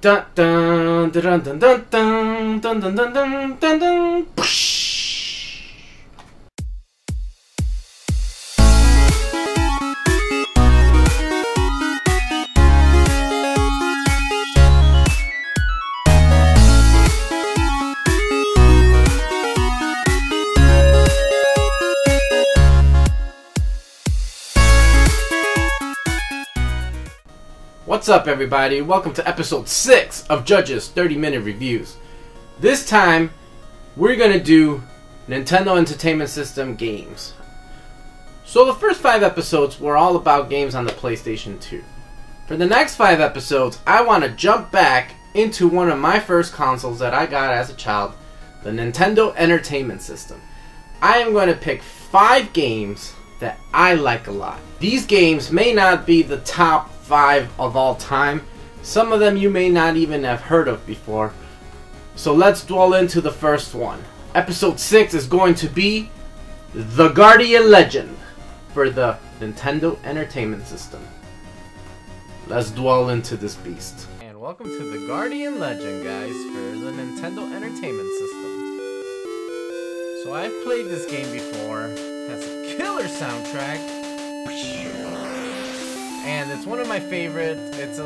Dun dun dun dun dun dun dun dun dun dun dun dun. What's up, everybody? Welcome to episode 6 of Judge's 30-minute reviews. This time, we're gonna do Nintendo Entertainment System games. So the first 5 episodes were all about games on the PlayStation 2. For the next 5 episodes, I want to jump back into one of my first consoles that I got as a child, the Nintendo Entertainment System. I am going to pick 5 games that I like a lot. These games may not be the top 5 of all time. Some of them you may not even have heard of before. So let's dwell into the first one. Episode 6 is going to be The Guardian Legend for the Nintendo Entertainment System. Let's dwell into this beast. And welcome to The Guardian Legend, guys, for the Nintendo Entertainment System. So I've played this game before. It has a killer soundtrack. And it's one of my favorites. It's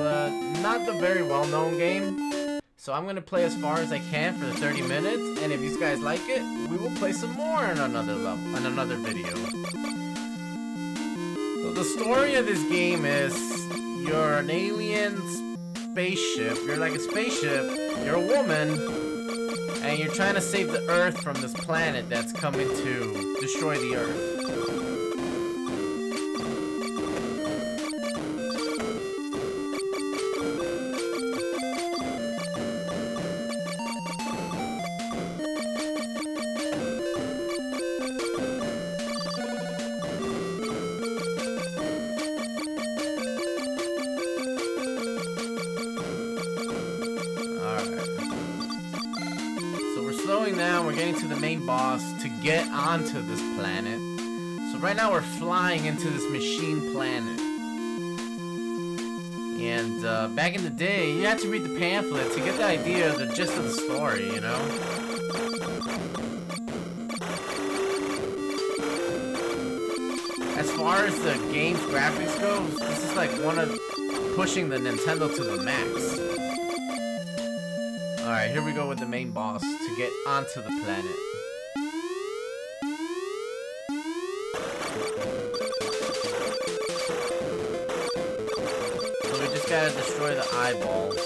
not the very well-known game. So I'm going to play as far as I can for the 30 minutes. And if you guys like it, we will play some more in another level, in another video. So the story of this game is you're an alien spaceship. You're like a spaceship. You're a woman. And you're trying to save the Earth from this planet that's coming to destroy the Earth. Now we're getting to the main boss to get onto this planet. So right now we're flying into this machine planet. And back in the day, you had to read the pamphlet to get the idea of the gist of the story, you know? As far as the game's graphics go, this is like one of pushing the Nintendo to the max. Alright, here we go with the main boss to get onto the planet. So we just gotta destroy the eyeballs.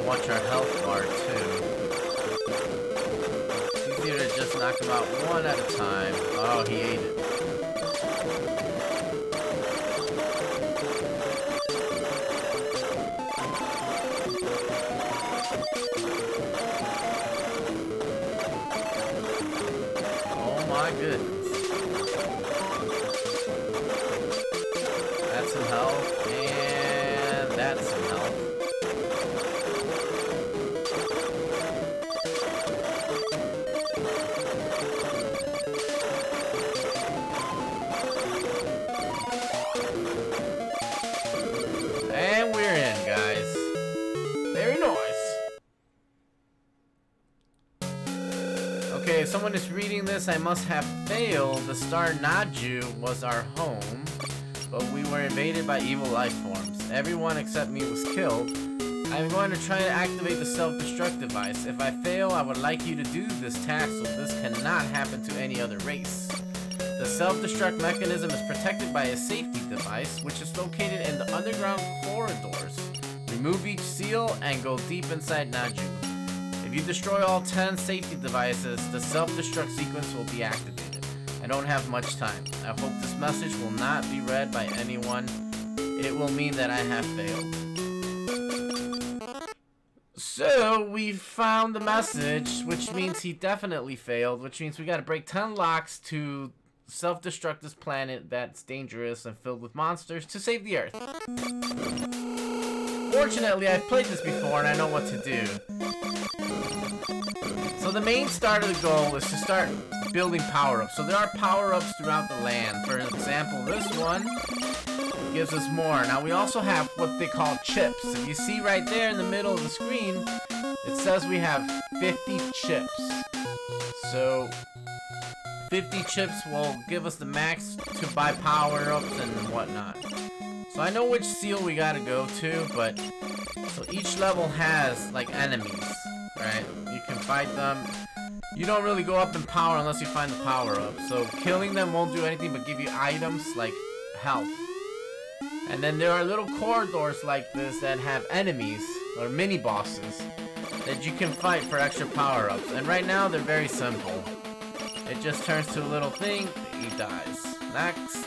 Watch our health bar too. It's easier to just knock him out one at a time. Oh, he ate it. Oh my goodness. That's some health, and that's some health. And we're in, guys. Very nice. Okay, if someone is reading this, I must have failed. The star Naju was our home, but we were invaded by evil life forms. Everyone except me was killed. I'm going to try to activate the self-destruct device. If I fail, I would like you to do this task so this cannot happen to any other race. The self-destruct mechanism is protected by a safety device, which is located in the underground corridors. Remove each seal and go deep inside Naju. If you destroy all 10 safety devices, the self-destruct sequence will be activated. I don't have much time. I hope this message will not be read by anyone. It will mean that I have failed. So, we found the message, which means he definitely failed, which means we gotta break 10 locks to self-destruct this planet that's dangerous and filled with monsters to save the Earth. Fortunately, I've played this before and I know what to do. So the main start of the goal is to start building power-ups. So there are power-ups throughout the land. For example, this one gives us more. Now we also have what they call chips. If you see right there in the middle of the screen, it says we have 50 chips. So 50 chips will give us the max to buy power-ups and whatnot. So I know which seal we gotta go to, but so each level has like enemies, right? You can fight them. You don't really go up in power unless you find the power-up. So killing them won't do anything but give you items like health. And then there are little corridors like this that have enemies or mini bosses that you can fight for extra power-ups. And right now they're very simple. It just turns to a little thing, he dies. Next.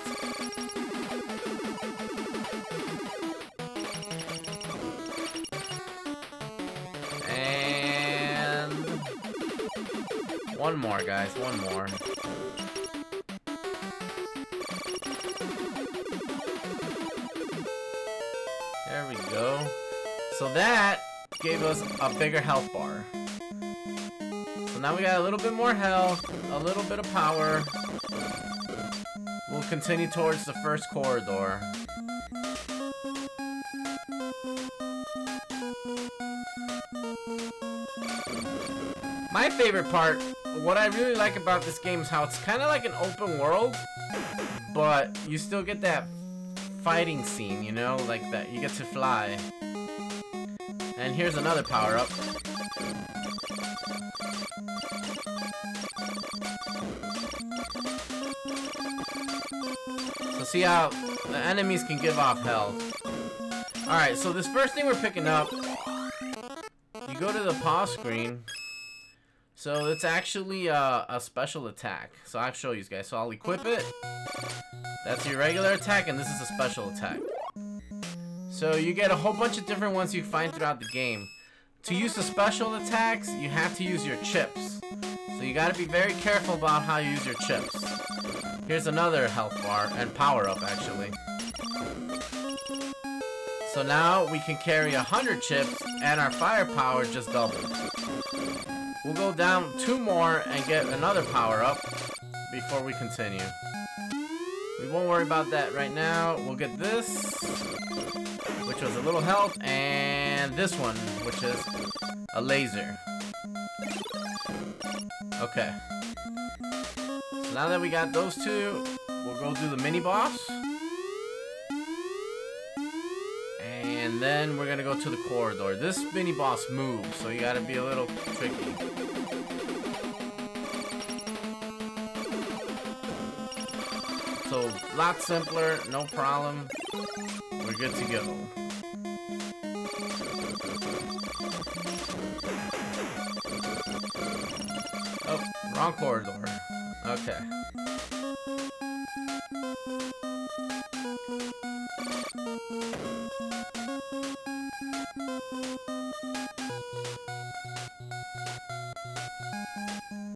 And one more, guys, one more. There we go. So that gave us a bigger health bar. So now we got a little bit more health, a little bit of power. We'll continue towards the first corridor. My favorite part, what I really like about this game is how it's kind of like an open world, but you still get that fighting scene, you know, like that. You get to fly. And here's another power-up. So see how the enemies can give off health. Alright, so this first thing we're picking up, you go to the pause screen. So it's actually a special attack. So I'll show you guys. So I'll equip it. That's your regular attack, and this is a special attack. So you get a whole bunch of different ones you find throughout the game. To use the special attacks, you have to use your chips. So you gotta be very careful about how you use your chips. Here's another health bar, and power up actually. So now we can carry 100 chips, and our firepower just doubled. We'll go down 2 more and get another power up before we continue. We won't worry about that right now. We'll get this, which was a little health, and this one, which is a laser. Okay. So now that we got those 2, we'll go do the mini boss. And then we're gonna go to the corridor. This mini boss moves, so you gotta be a little tricky. So, a lot simpler, no problem. We're good to go. Oh, wrong corridor. Okay.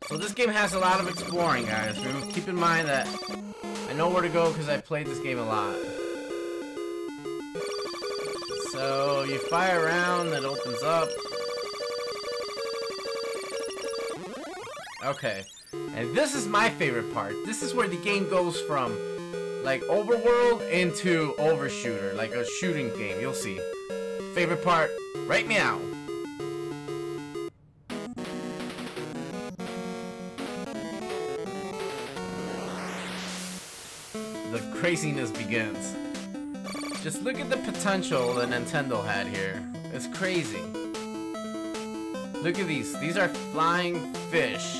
So this game has a lot of exploring, guys. Keep in mind that I know where to go because I've played this game a lot. So you fire around, it opens up. Okay, and this is my favorite part. This is where the game goes from like overworld into overshooter, like a shooting game. You'll see. Favorite part, right meow. The craziness begins. Just look at the potential that Nintendo had here. It's crazy. Look at these. These are flying fish.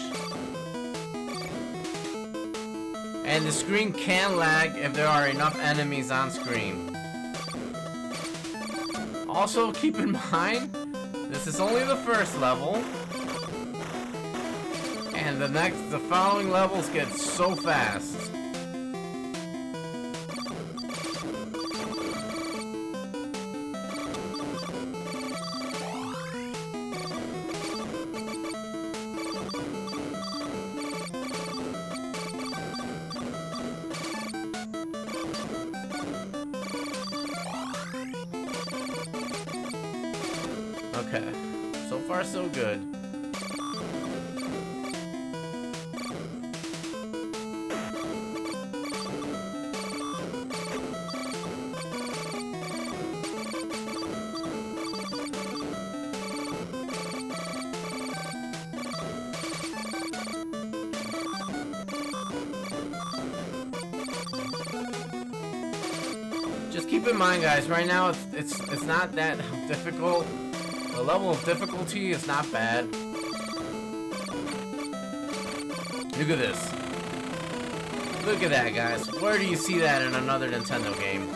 And the screen can lag if there are enough enemies on screen. Also, keep in mind, this is only the first level. And the following levels get so fast. Okay. So far, so good. Just keep in mind, guys, right now it's not that difficult. The level of difficulty is not bad. Look at this. Look at that, guys. Where do you see that in another Nintendo game?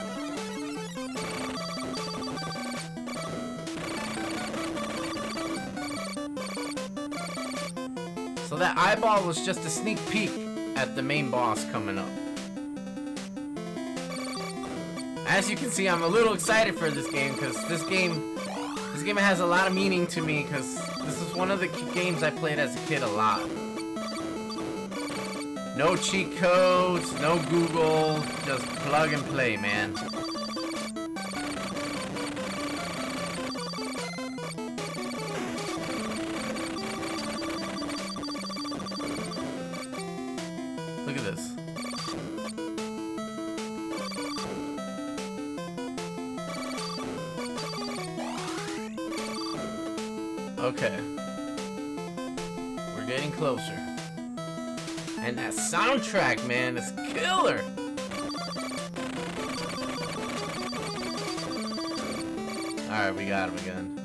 So that eyeball was just a sneak peek at the main boss coming up. As you can see, I'm a little excited for this game because this game has a lot of meaning to me because this is one of the games I played as a kid a lot. No cheat codes, no Google, just plug and play, man. Look at this. Okay. We're getting closer. And that soundtrack, man, is killer! Alright, we got him again.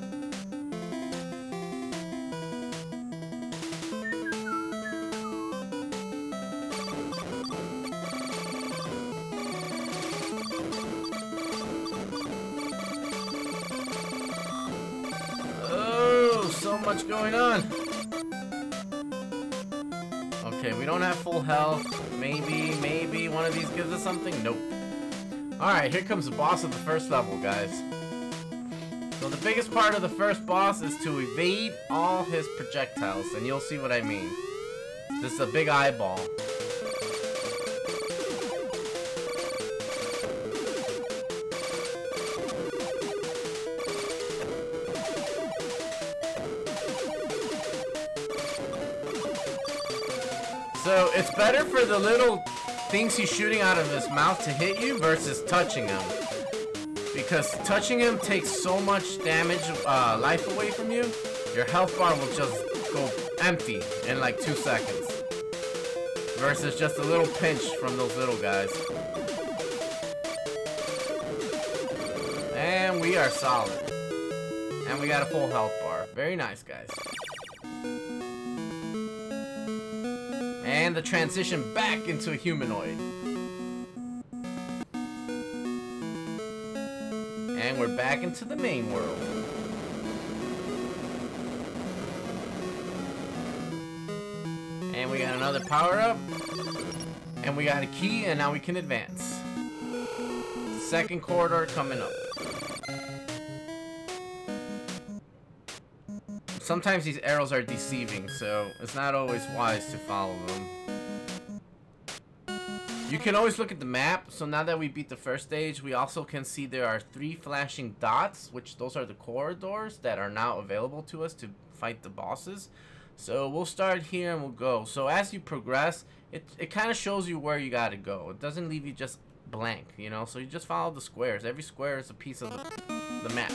So much going on. Okay, we don't have full health. Maybe one of these gives us something. Nope. Alright, here comes the boss of the first level, guys. So the biggest part of the first boss is to evade all his projectiles, and you'll see what I mean. This is a big eyeball. So, it's better for the little things he's shooting out of his mouth to hit you versus touching him. Because touching him takes so much damage, life away from you, your health bar will just go empty in like 2 seconds. Versus just a little pinch from those little guys. And we are solid. And we got a full health bar. Very nice, guys. And the transition back into a humanoid. And we're back into the main world. And we got another power-up. And we got a key, and now we can advance. Second corridor coming up. Sometimes these arrows are deceiving, so it's not always wise to follow them. You can always look at the map, so now that we beat the first stage, we also can see there are 3 flashing dots, which those are the corridors that are now available to us to fight the bosses. So we'll start here and we'll go. So as you progress, it kind of shows you where you gotta go. It doesn't leave you just blank, you know, so you just follow the squares. Every square is a piece of the map.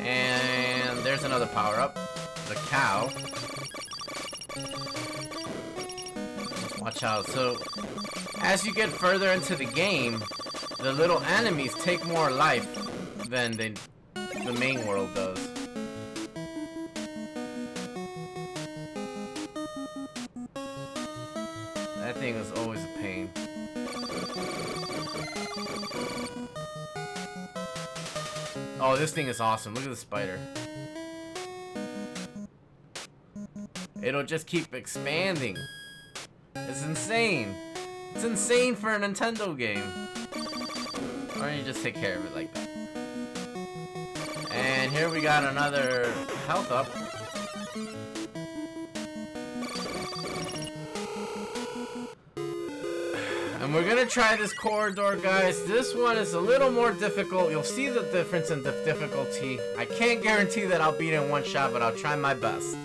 And there's another power-up. The cow. Watch out. So, as you get further into the game, the little enemies take more life than the main world does. That thing is always a pain. Oh, this thing is awesome. Look at the spider. It'll just keep expanding. It's insane. It's insane for a Nintendo game. Why don't you just take care of it like that? And here we got another health up. And we're gonna try this corridor, guys. This one is a little more difficult. You'll see the difference in the difficulty. I can't guarantee that I'll beat it in one shot, but I'll try my best.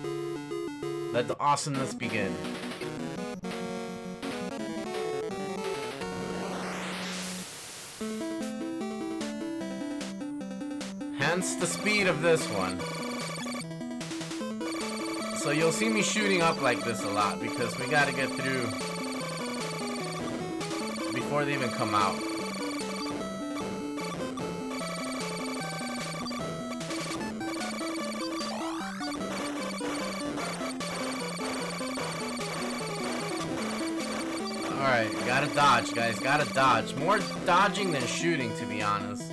Let the awesomeness begin. Hence the speed of this one. So you'll see me shooting up like this a lot because we gotta get through before they even come out. Alright, gotta dodge, guys. Gotta dodge. More dodging than shooting, to be honest.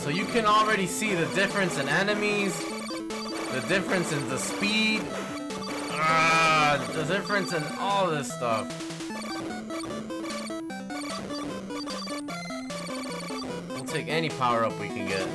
So you can already see the difference in enemies, the difference in the speed, the difference in all this stuff. We'll take any power-up we can get.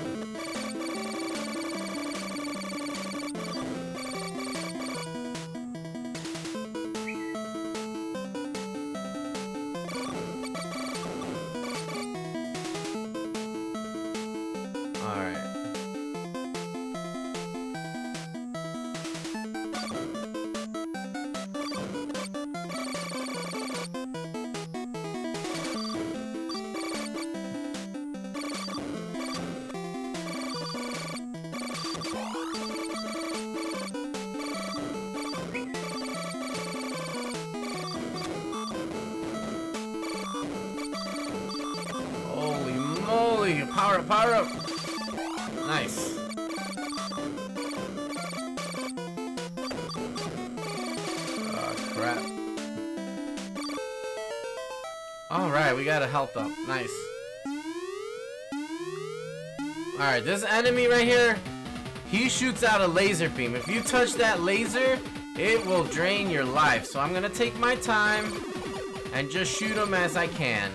Power up, power up! Nice. Oh, crap. Alright, we got a health up. Nice. Alright, this enemy right here, he shoots out a laser beam. If you touch that laser, it will drain your life. So I'm gonna take my time and just shoot him as I can.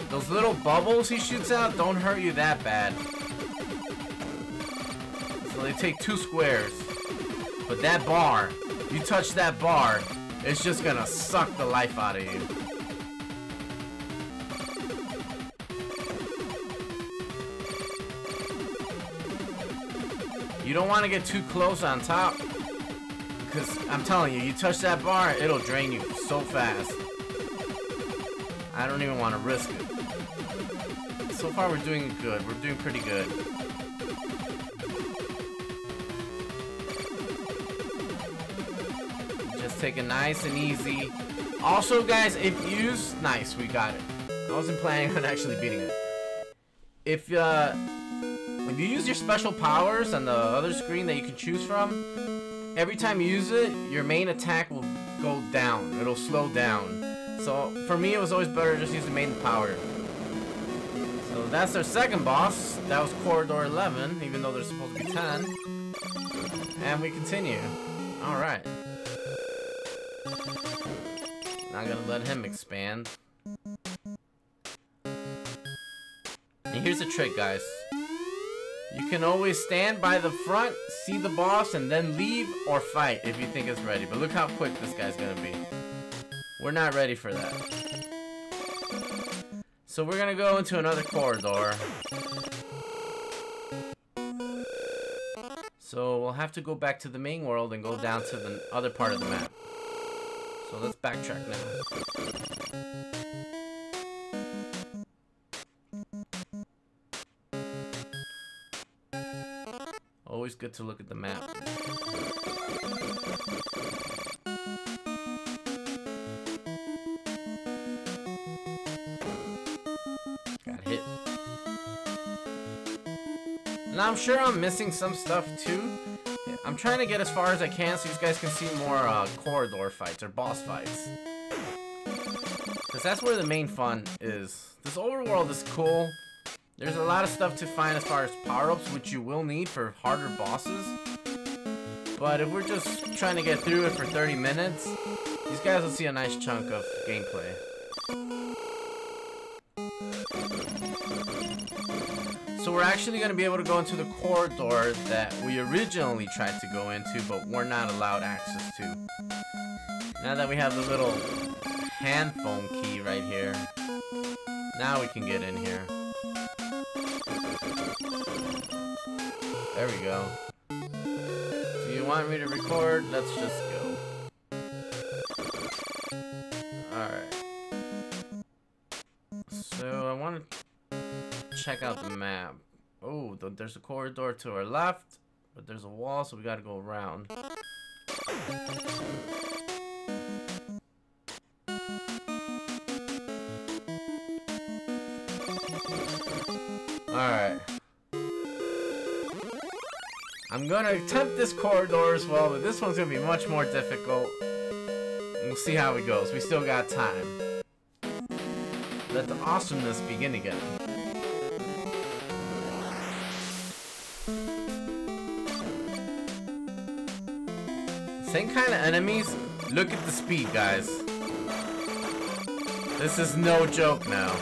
Those little bubbles he shoots out don't hurt you that bad. So they take 2 squares. But that bar, you touch that bar, it's just gonna suck the life out of you. You don't want to get too close on top. Because I'm telling you, you touch that bar, it'll drain you so fast. I don't even want to risk it. So far we're doing good. We're doing pretty good. Just take it nice and easy. Also, guys, if you use... Nice, we got it. I wasn't planning on actually beating it. If you use your special powers on the other screen that you can choose from, every time you use it, your main attack will go down. It'll slow down. So, for me, it was always better to just use the main power. So, that's our second boss. That was Corridor 11, even though there's supposed to be 10. And we continue. Alright. Not gonna let him expand. And here's the trick, guys. You can always stand by the front, see the boss, and then leave or fight if you think it's ready. But look how quick this guy's gonna be. We're not ready for that. So we're gonna go into another corridor. So we'll have to go back to the main world and go down to the other part of the map. So let's backtrack now. Always good to look at the map. Got hit. And I'm sure I'm missing some stuff too. I'm trying to get as far as I can so you guys can see more corridor fights or boss fights. Because that's where the main fun is. This overworld is cool. There's a lot of stuff to find as far as power-ups, which you will need for harder bosses. But if we're just trying to get through it for 30 minutes, these guys will see a nice chunk of gameplay. we're actually going to be able to go into the corridor that we originally tried to go into, but we're not allowed access to. Now that we have the little hand phone key right here, now we can get in here. There we go. Do you want me to record? Let's just go. Alright. So I want to check out the map. Oh, there's a corridor to our left, but there's a wall, so we gotta go around. Alright. I'm gonna attempt this corridor as well, but this one's gonna be much more difficult. We'll see how it goes. We still got time. Let the awesomeness begin again. Same kind of enemies. Look at the speed, guys. This is no joke now.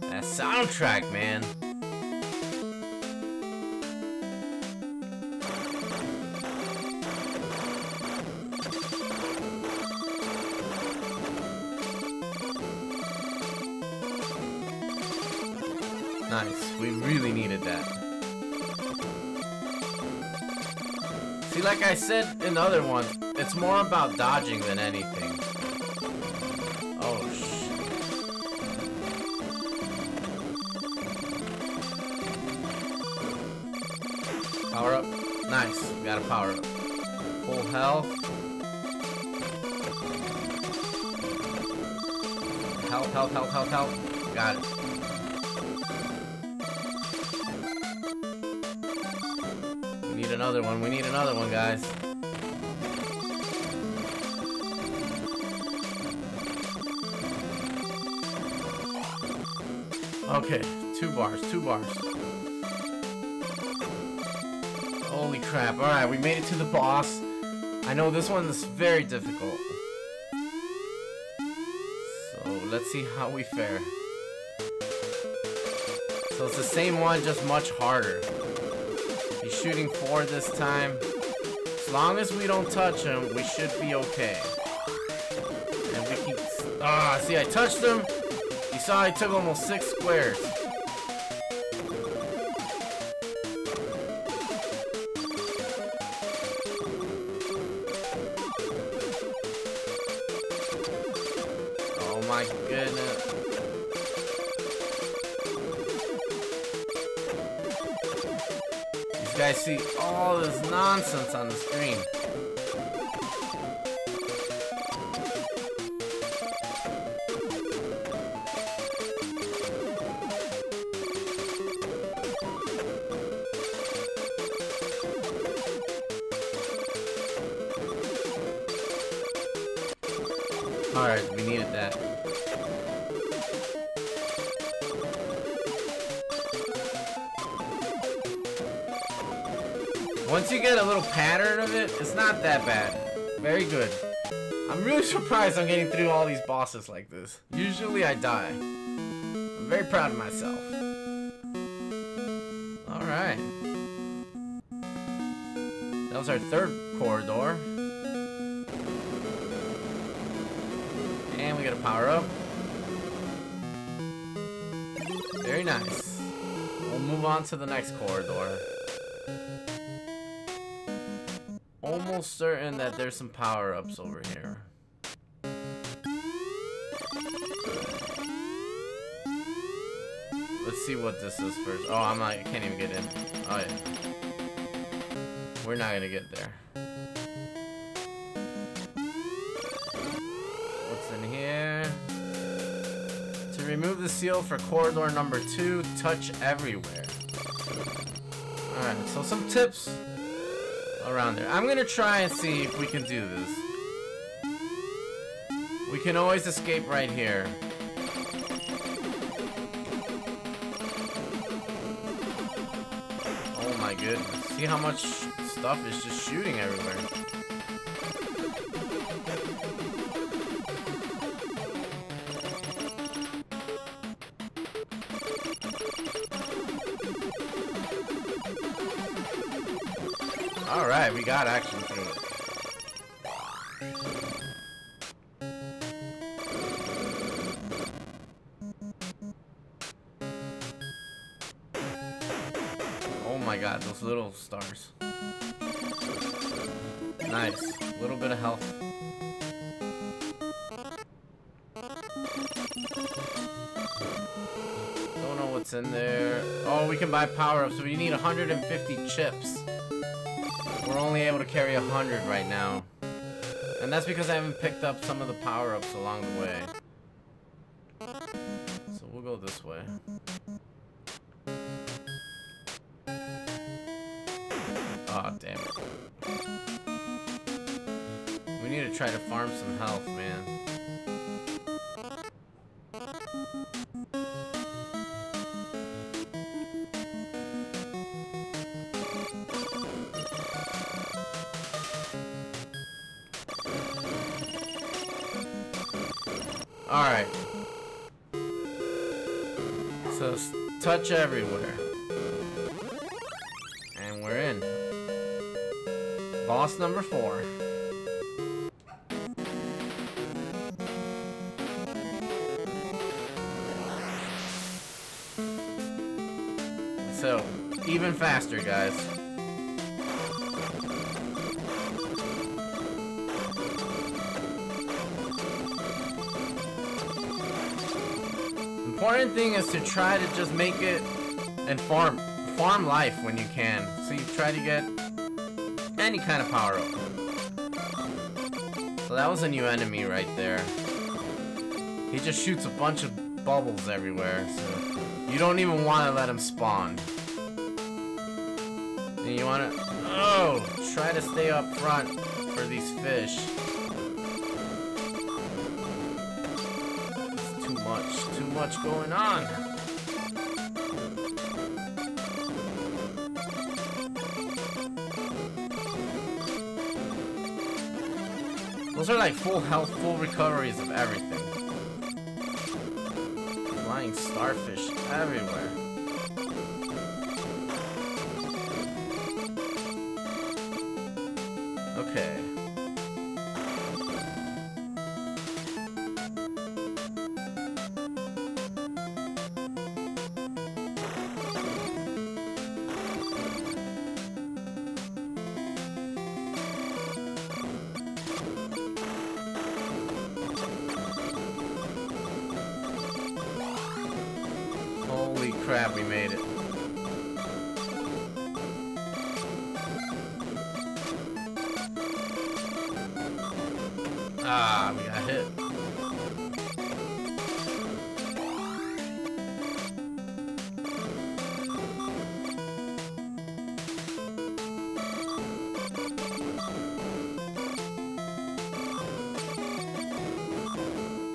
That soundtrack, man. Nice. We really needed that. See, like I said in the other ones, it's more about dodging than anything. Oh, shit. Power up. Nice. We got a power up. Full health. Health, health, health, health, health. Got it. We need another one. We need another one, guys. Okay, 2 bars, 2 bars. Holy crap. Alright, we made it to the boss. I know this one is very difficult. So, let's see how we fare. So it's the same one, just much harder. He's shooting 4 this time. As long as we don't touch him, we should be okay. And we keep... Ah, see, I touched him. You saw I took almost 6 squares. Oh my goodness. You guys see all this nonsense on the screen. Alright, we needed that. Once you get a little pattern of it, it's not that bad. Very good. I'm really surprised I'm getting through all these bosses like this. Usually I die. I'm very proud of myself. Alright. That was our 3rd corridor. And we got a power up. Very nice. We'll move on to the next corridor. Almost certain that there's some power-ups over here. Let's see what this is first. Oh, I can't even get in. Oh yeah. We're not gonna get there. What's in here? To remove the seal for corridor number 2, touch everywhere. Alright, so some tips around there. I'm gonna try and see if we can do this. We can always escape right here. Oh my goodness. See how much stuff is just shooting everywhere. Alright, we got action through it. Oh my god, those little stars. Nice. A little bit of health. Don't know what's in there. Oh, we can buy power-ups, so we need 150 chips. We're only able to carry 100 right now. And that's because I haven't picked up some of the power-ups along the way. So we'll go this way. Oh, damn it. We need to try to farm some health, man. Alright. So, touch everywhere. And we're in. Boss number 4. So, even faster, guys. Important thing is to try to just make it and farm life when you can. So you try to get any kind of power up. So that was a new enemy right there. He just shoots a bunch of bubbles everywhere. So you don't even want to let him spawn. And you want to try to stay up front for these fish. Too much going on. Those are like full health, full recoveries of everything. Flying starfish everywhere. Okay. Holy crap, we made it. Ah, we got hit.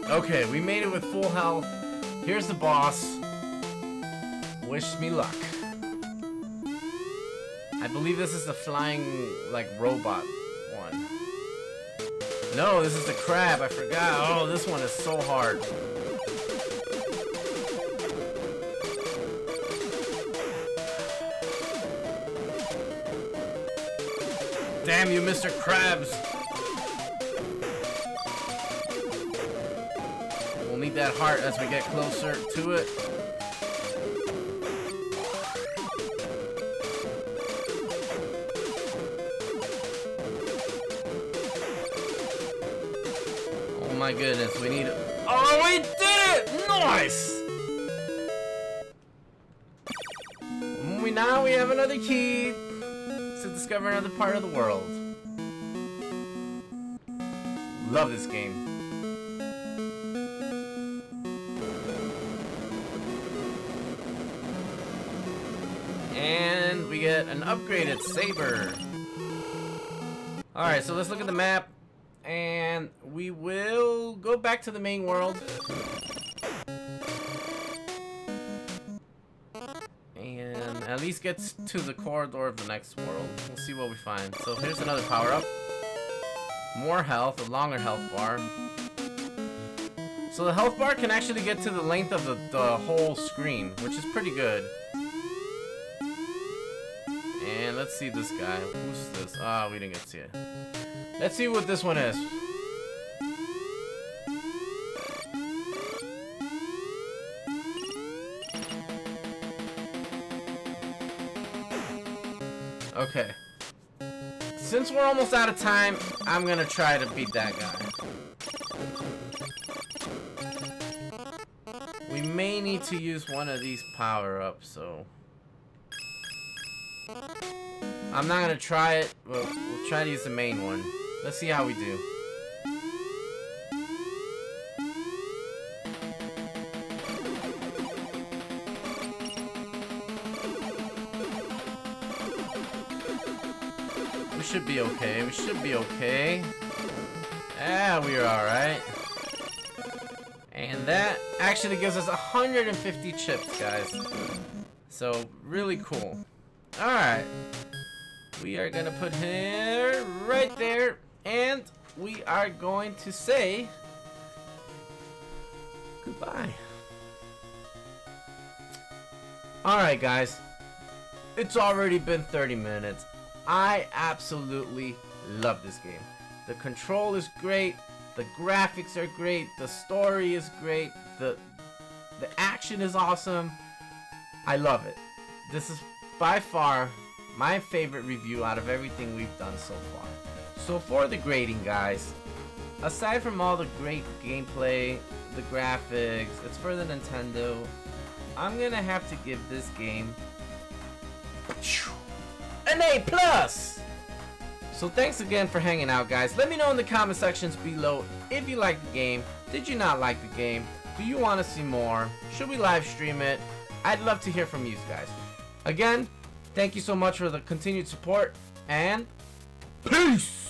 Okay, we made it with full health. Here's the boss. Wish me luck. I believe this is the flying, like, robot one. No, this is the crab. I forgot. Oh, this one is so hard. Damn you, Mr. Krabs. We'll need that heart as we get closer to it. Oh my goodness, we need it. Oh, we did it! Nice! Now we have another key to discover another part of the world. Love this game. And we get an upgraded saber. Alright, so let's look at the map. And we will go back to the main world. And at least get to the corridor of the next world. We'll see what we find. So here's another power-up. More health, a longer health bar. So the health bar can actually get to the length of the whole screen, which is pretty good. And let's see this guy. Who's this? Ah, we didn't get to see it. Let's see what this one is. Okay. Since we're almost out of time, I'm gonna try to beat that guy. We may need to use one of these power-ups, so... I'm not gonna try it. We'll try to use the main one. Let's see how we do. We should be okay. We should be okay. Yeah, we are alright. And that actually gives us 150 chips, guys. So, really cool. Alright. We are gonna put here, right there, and we are going to say goodbye. Alright, guys. It's already been 30 minutes. I absolutely love this game. The control is great. The graphics are great. The story is great. The action is awesome. I love it. This is by far my favorite review out of everything we've done so far. So for the grading, guys, aside from all the great gameplay, the graphics, it's for the Nintendo, I'm gonna have to give this game an A+! So thanks again for hanging out, guys. Let me know in the comment sections below if you liked the game. Did you not like the game? Do you want to see more? Should we live stream it? I'd love to hear from you guys. Again, thank you so much for the continued support, and peace!